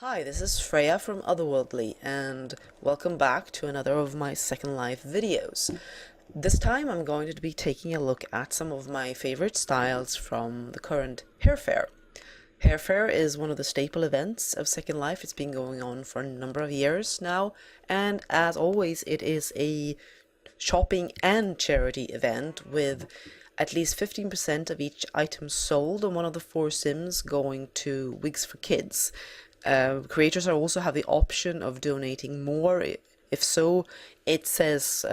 Hi, this is Freya from Otherworldly, and welcome back to another of my Second Life videos. This time I'm going to be taking a look at some of my favorite styles from the current Hair Fair. Hair Fair is one of the staple events of Second Life. It's been going on for a number of years now, and as always, it is a shopping and charity event with at least 15% of each item sold on one of the four sims going to Wigs for Kids. Creators are also have the option of donating more. If so, it says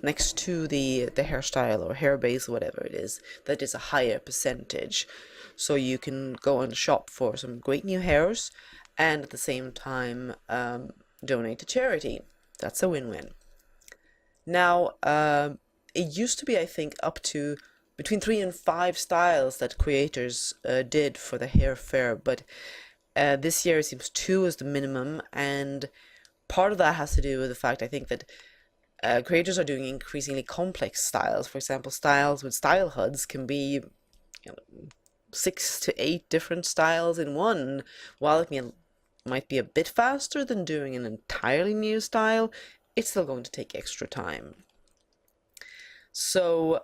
next to the hairstyle or hair base, whatever it is, that is a higher percentage. So you can go and shop for some great new hairs and at the same time donate to charity. That's a win-win. Now, it used to be, I think, up to between 3 and 5 styles that creators did for the hair fair, but this year it seems 2 is the minimum, and part of that has to do with the fact, I think, that creators are doing increasingly complex styles. For example, styles with style HUDs can be 6 to 8 different styles in one. While it might be a bit faster than doing an entirely new style, it's still going to take extra time. So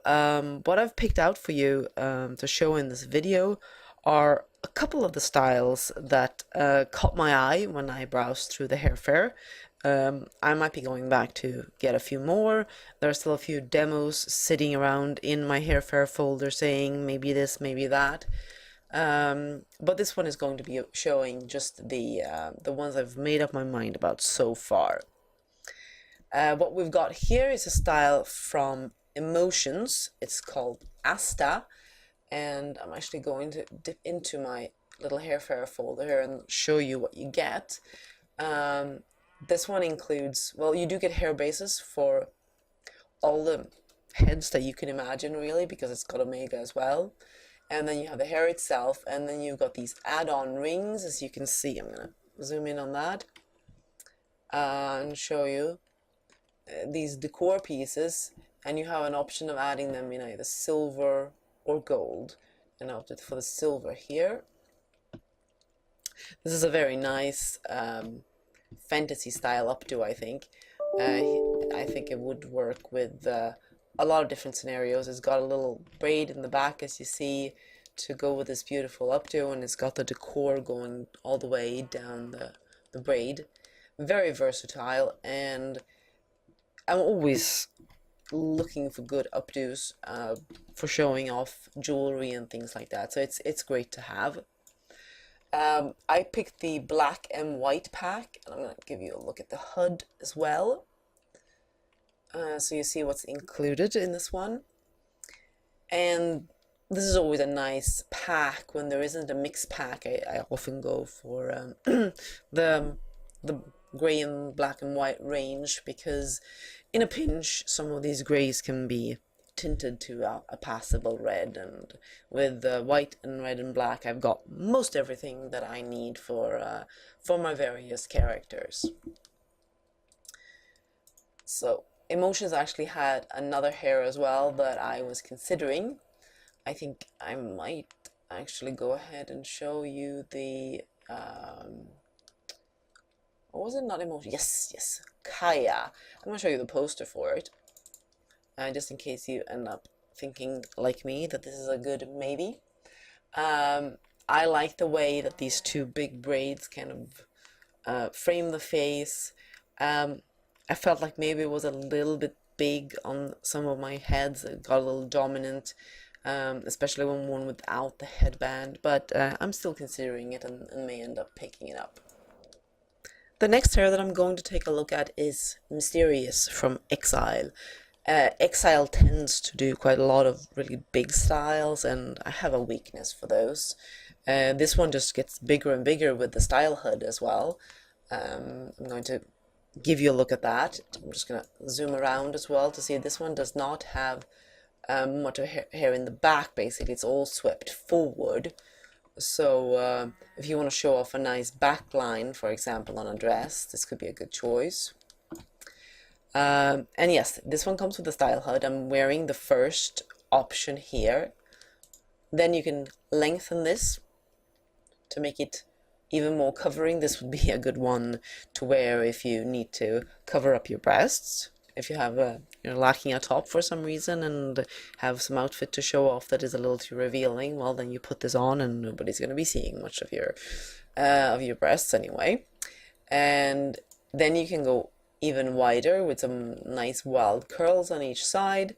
what I've picked out for you to show in this video are a couple of the styles that caught my eye when I browsed through the hair fair. I might be going back to get a few more. There are still a few demos sitting around in my hair fair folder saying maybe this, maybe that. But this one is going to be showing just the ones I've made up my mind about so far. What we've got here is a style from Emotions. It's called Asta, and I'm actually going to dip into my little hair fair folder here and show you what you get. This one includes, well, you do get hair bases for all the heads that you can imagine, really, because it's got Omega as well. And then you have the hair itself, and then you've got these add-on rings, as you can see. I'm gonna zoom in on that and show you these decor pieces, and you have an option of adding them in either silver or gold. And I opted for the silver here. This is a very nice fantasy style updo, I think. I think it would work with a lot of different scenarios. It's got a little braid in the back, as you see, to go with this beautiful updo, and it's got the decor going all the way down the braid. Very versatile, and I'm always looking for good updos for showing off jewelry and things like that, so it's great to have. I picked the black and white pack, and I'm going to give you a look at the HUD as well, so you see what's included in this one. And this is always a nice pack when there isn't a mix pack. I often go for the gray and black and white range, because in a pinch some of these grays can be tinted to a passable red, and with white and red and black I've got most everything that I need for my various characters. So Emotions actually had another hair as well that I was considering. I think I might actually go ahead and show you the or was it not Emotion? Yes, Kaya. I'm going to show you the poster for it, just in case you end up thinking like me that this is a good maybe. I like the way that these two big braids kind of frame the face. I felt like maybe it was a little bit big on some of my heads. It got a little dominant, especially when worn without the headband, but I'm still considering it and may end up picking it up. The next hair that I'm going to take a look at is Mysterious from Exile. Exile tends to do quite a lot of really big styles, and I have a weakness for those. This one just gets bigger and bigger with the style HUD as well. I'm going to give you a look at that. I'm just going to zoom around as well to see this one does not have much hair in the back. Basically, it's all swept forward. So if you want to show off a nice back line, for example, on a dress, this could be a good choice. And yes, this one comes with the style HUD. I'm wearing the first option here. Then you can lengthen this to make it even more covering, this would be a good one to wear if you need to cover up your breasts. If you have you're lacking a top for some reason and have some outfit to show off that is a little too revealing, well, then you put this on and nobody's going to be seeing much of your breasts anyway. And then you can go even wider with some nice wild curls on each side.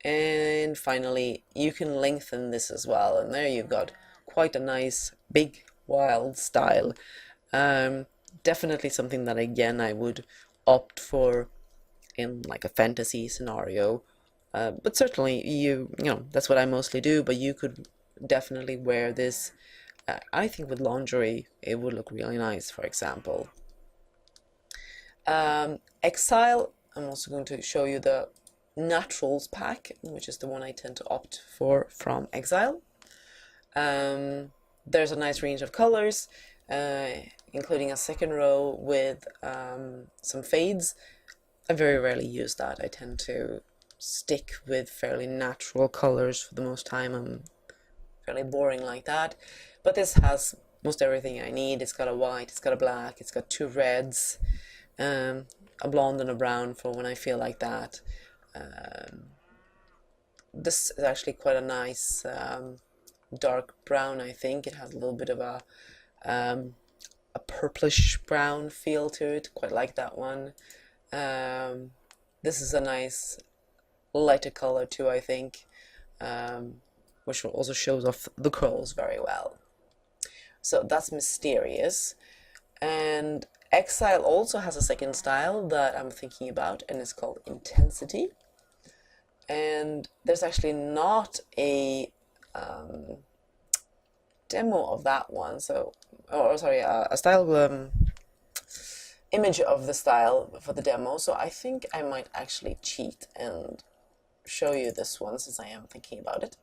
And finally, you can lengthen this as well. And there you've got quite a nice, big, wild style. Definitely something that, again, I would opt for in like a fantasy scenario. But certainly, you know, that's what I mostly do. But you could definitely wear this. I think with lingerie, it would look really nice, for example. Exile, I'm also going to show you the Naturals pack, which is the one I tend to opt for from Exile. There's a nice range of colors, including a second row with some fades. I very rarely use that. I tend to stick with fairly natural colors for the most time. I'm fairly boring like that. But this has most everything I need. It's got a white, it's got a black, it's got two reds, a blonde and a brown for when I feel like that. This is actually quite a nice dark brown, I think. It has a little bit of a purplish brown feel to it. Quite like that one. This is a nice lighter color too, I think, which also shows off the curls very well. So that's Mysterious. And Exile also has a second style that I'm thinking about, and it's called Intensity. And there's actually not a demo of that one, so, or sorry, a style image of the style for the demo. So I think I might actually cheat and show you this one since I am thinking about it.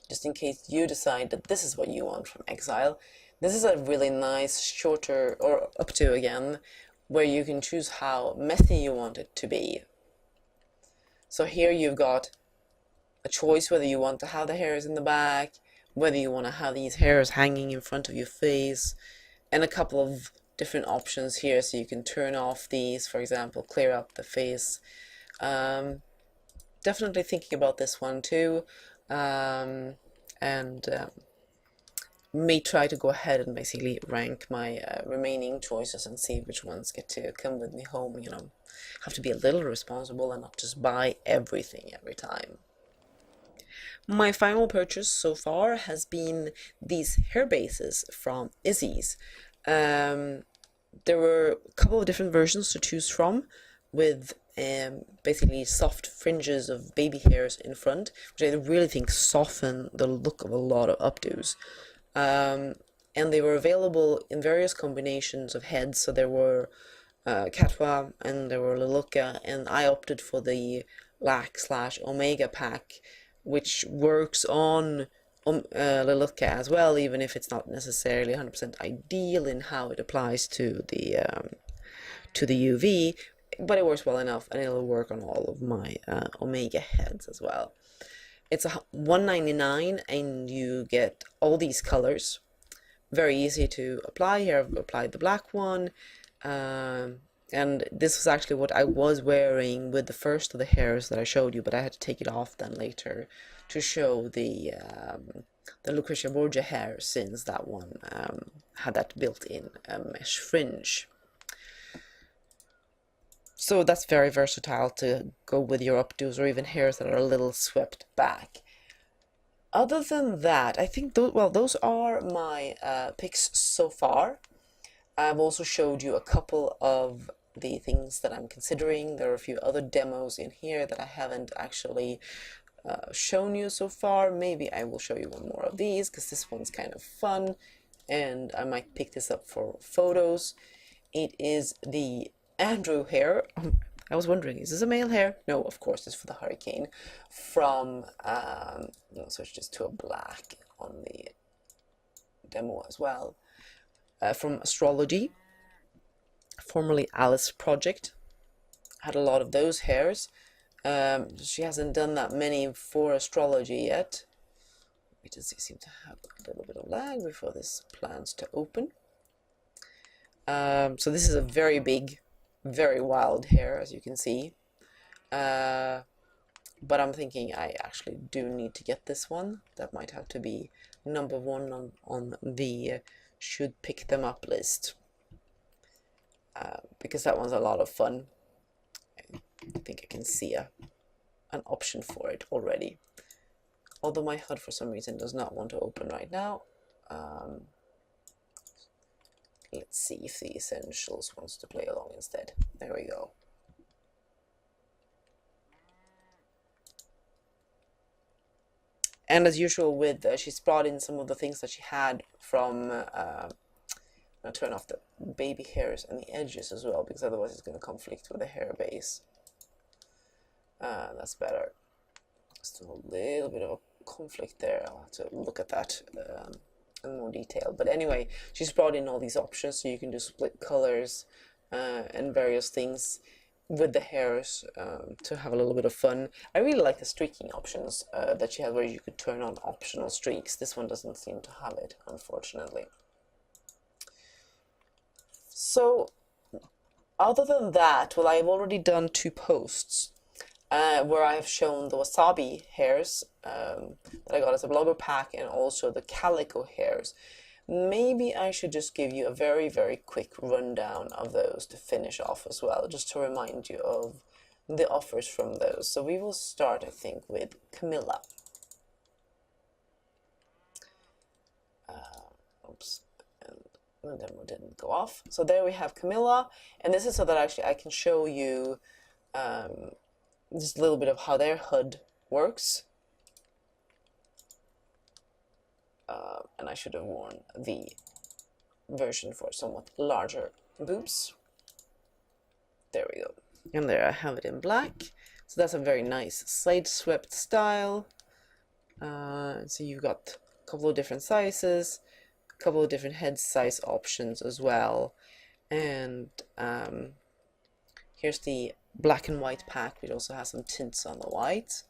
Just in case you decide that this is what you want from Exile. This is a really nice, shorter, or up to again, where you can choose how messy you want it to be. So here you've got a choice whether you want to have the hairs in the back, whether you want to have these hairs hanging in front of your face, and a couple of different options here so you can turn off these, for example, clear up the face. Definitely thinking about this one too, and may try to go ahead and basically rank my remaining choices and see which ones get to come with me home. You know, have to be a little responsible and not just buy everything every time. My final purchase so far has been these hair bases from Izzys. There were a couple of different versions to choose from, with basically soft fringes of baby hairs in front, which I really think soften the look of a lot of updos. And they were available in various combinations of heads, so there were Katwa and there were Leluka, and I opted for the Lac/Omega pack, which works on Leluka as well, even if it's not necessarily 100% ideal in how it applies to the UV, but it works well enough, and it'll work on all of my Omega heads as well. It's a $1.99 and you get all these colors. Very easy to apply. Here I've applied the black one, and this was actually what I was wearing with the first of the hairs that I showed you, but I had to take it off then later to show the Lucretia Borgia hair, since that one had that built-in mesh fringe. So that's very versatile to go with your updos or even hairs that are a little swept back. Other than that, I think those are my picks so far. I've also showed you a couple of the things that I'm considering. There are a few other demos in here that I haven't actually shown you so far. Maybe I will show you one more of these because this one's kind of fun and I might pick this up for photos. It is the Andrew hair. I was wondering, is this a male hair? No, of course, it's for the hurricane. From, I'll switch this to a black on the demo as well. From Astrology, formerly Alice Project. Had a lot of those hairs. She hasn't done that many for Astrology yet. It does seem to have a little bit of lag before this plans to open. So this is a very big, very wild hair, as you can see. But I'm thinking I actually do need to get this one. That might have to be number one on the should pick them up list. Because that one's a lot of fun. I think I can see an option for it already. Although my HUD for some reason does not want to open right now. Let's see if the Essentials wants to play along instead. There we go. And as usual with, she's brought in some of the things that she had from, I'll turn off the baby hairs and the edges as well, because otherwise it's going to conflict with the hair base. That's better. Still a little bit of a conflict there. I'll have to look at that in more detail. But anyway, she's brought in all these options, so you can do split colors and various things with the hairs to have a little bit of fun. I really like the streaking options that she had, where you could turn on optional streaks. This one doesn't seem to have it, unfortunately. So other than that, well, I've already done 2 posts where I have shown the wasabi hairs that I got as a blogger pack, and also the calico hairs. Maybe I should just give you a very, very quick rundown of those to finish off as well, just to remind you of the offers from those. So we will start, I think, with Camilla. Oops, and the demo didn't go off. So there we have Camilla, and this is so that actually I can show you just a little bit of how their HUD works. And I should have worn the version for somewhat larger boobs. There we go. And there I have it in black. So that's a very nice slate swept style. So you've got a couple of different sizes, a couple of different head size options as well. And here's the black and white pack, which also has some tints on the white.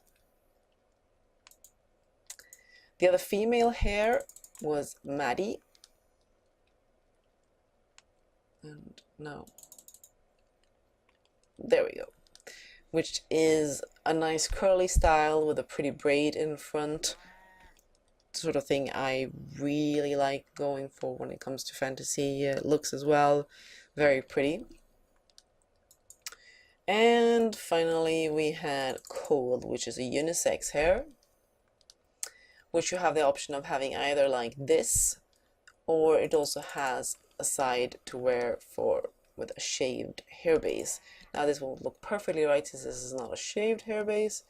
The other female hair was Maddie. And no. There we go. Which is a nice curly style with a pretty braid in front. Sort of thing I really like going for when it comes to fantasy looks as well. Very pretty. And finally we had Cold, which is a unisex hair, which you have the option of having either like this, or it also has a side to wear with a shaved hair base. Now this won't look perfectly right since this is not a shaved hair base,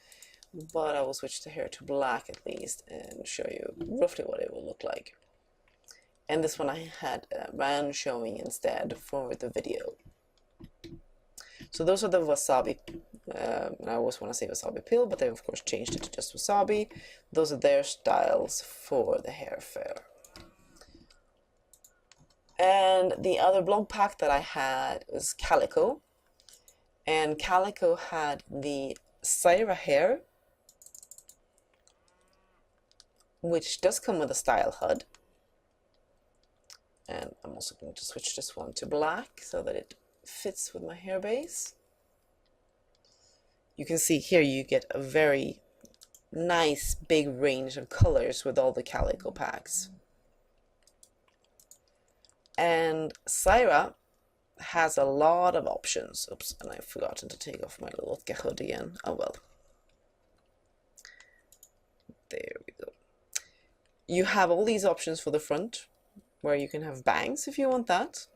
but I will switch the hair to black at least and show you roughly what it will look like. And this one I had Ran showing instead for the video. So those are the wasabi. I always want to say wasabi pill, but they of course changed it to just wasabi. Those are their styles for the hair fair. And the other blog pack that I had was Calico. And Calico had the Syra hair, which does come with a style HUD. And I'm also going to switch this one to black so that it fits with my hair base. You can see here you get a very nice big range of colors with all the Calico packs. And Syra has a lot of options. Oops, and I've forgotten to take off my little hood again. Oh well. There we go. You have all these options for the front, where you can have bangs if you want that.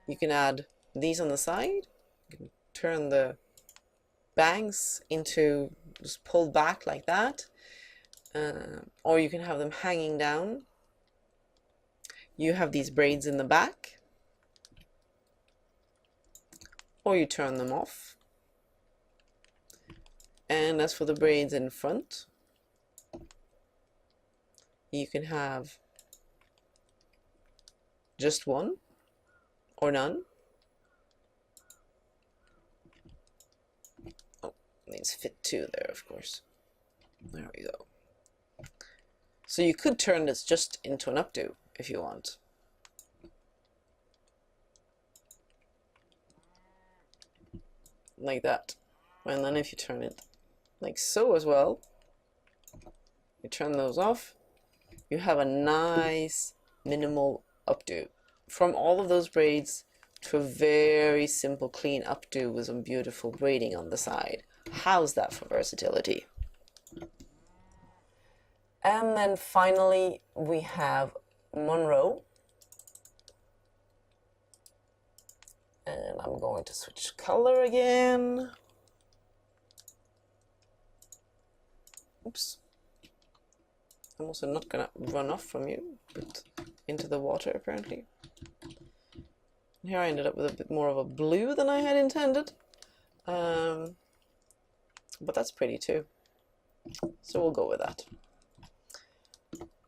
You can add these on the side. You can turn the bangs into just pulled back like that. Or you can have them hanging down. You have these braids in the back. Or you turn them off. And as for the braids in front, you can have just one or none. Oh, needs fit two there, of course. There we go. So you could turn this just into an updo if you want. Like that. And then if you turn it like so as well, you turn those off, you have a nice minimal updo. From all of those braids to a very simple clean updo with some beautiful braiding on the side. How's that for versatility? And then finally we have Monroe. And I'm going to switch color again. Oops. I'm also not gonna run off from you, but into the water apparently. Here I ended up with a bit more of a blue than I had intended. But that's pretty too. So we'll go with that.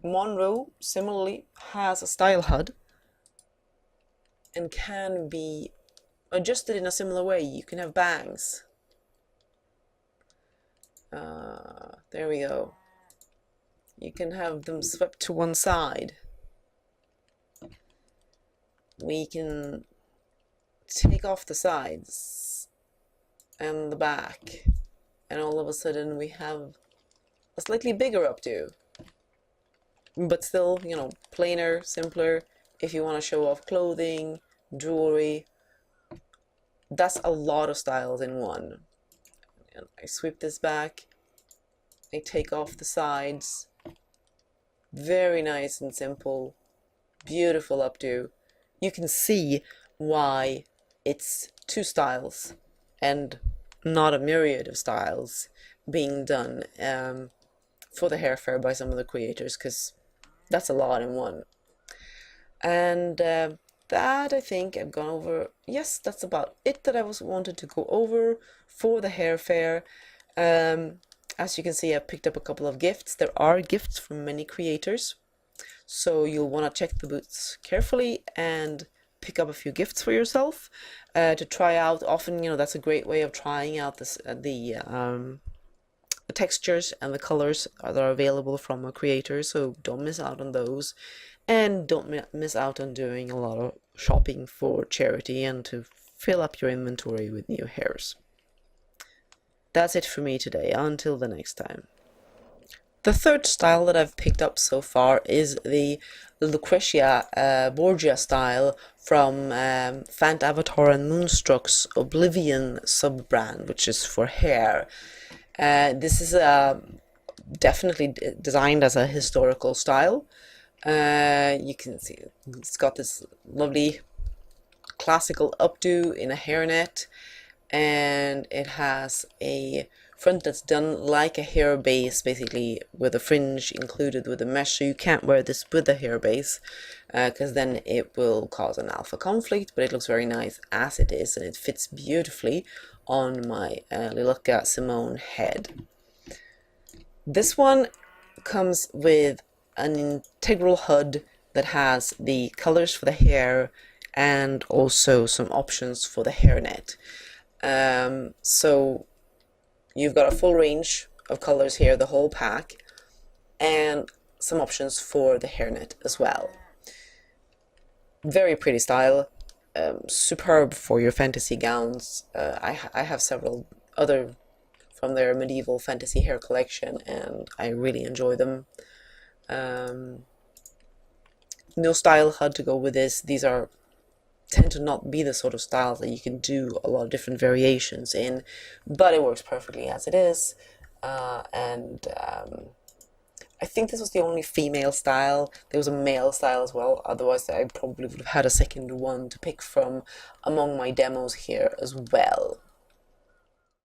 Monroe similarly has a style HUD and can be adjusted in a similar way. You can have bangs. There we go. You can have them swept to one side. We can take off the sides and the back, and all of a sudden we have a slightly bigger updo, but still, you know, plainer, simpler. If you want to show off clothing, jewelry, that's a lot of styles in one. And I sweep this back, I take off the sides. Very nice and simple, beautiful updo. You can see why it's two styles and not a myriad of styles being done for the hair fair by some of the creators, because that's a lot in one. And that, I think I've gone over. Yes, that's about it that I wanted to go over for the hair fair. As you can see, I picked up a couple of gifts. There are gifts from many creators, so you'll want to check the booths carefully and pick up a few gifts for yourself to try out. Often, you know, that's a great way of trying out this, the textures and the colors that are available from a creator, so don't miss out on those. And don't miss out on doing a lot of shopping for charity and to fill up your inventory with new hairs. That's it for me today. Until the next time. The third style that I've picked up so far is the Lucretia Borgia style from Fant Avatar and Moonstruck's Oblivion sub-brand, which is for hair. This is definitely designed as a historical style. You can see it's got this lovely classical updo in a hairnet, and it has a front that's done like a hair base, basically with a fringe included with a mesh. So you can't wear this with a hair base because then it will cause an alpha conflict, but it looks very nice as it is, and it fits beautifully on my Lilka Simone head. This one comes with an integral HUD that has the colors for the hair and also some options for the hairnet. So you've got a full range of colors here, the whole pack, and some options for the hairnet as well. Very pretty style, superb for your fantasy gowns. I have several other from their medieval fantasy hair collection, and I really enjoy them. No style HUD to go with this. These tend to not be the sort of styles that you can do a lot of different variations in, but it works perfectly as it is. I think this was the only female style. There was a male style as well, otherwise I probably would have had a second one to pick from among my demos here as well.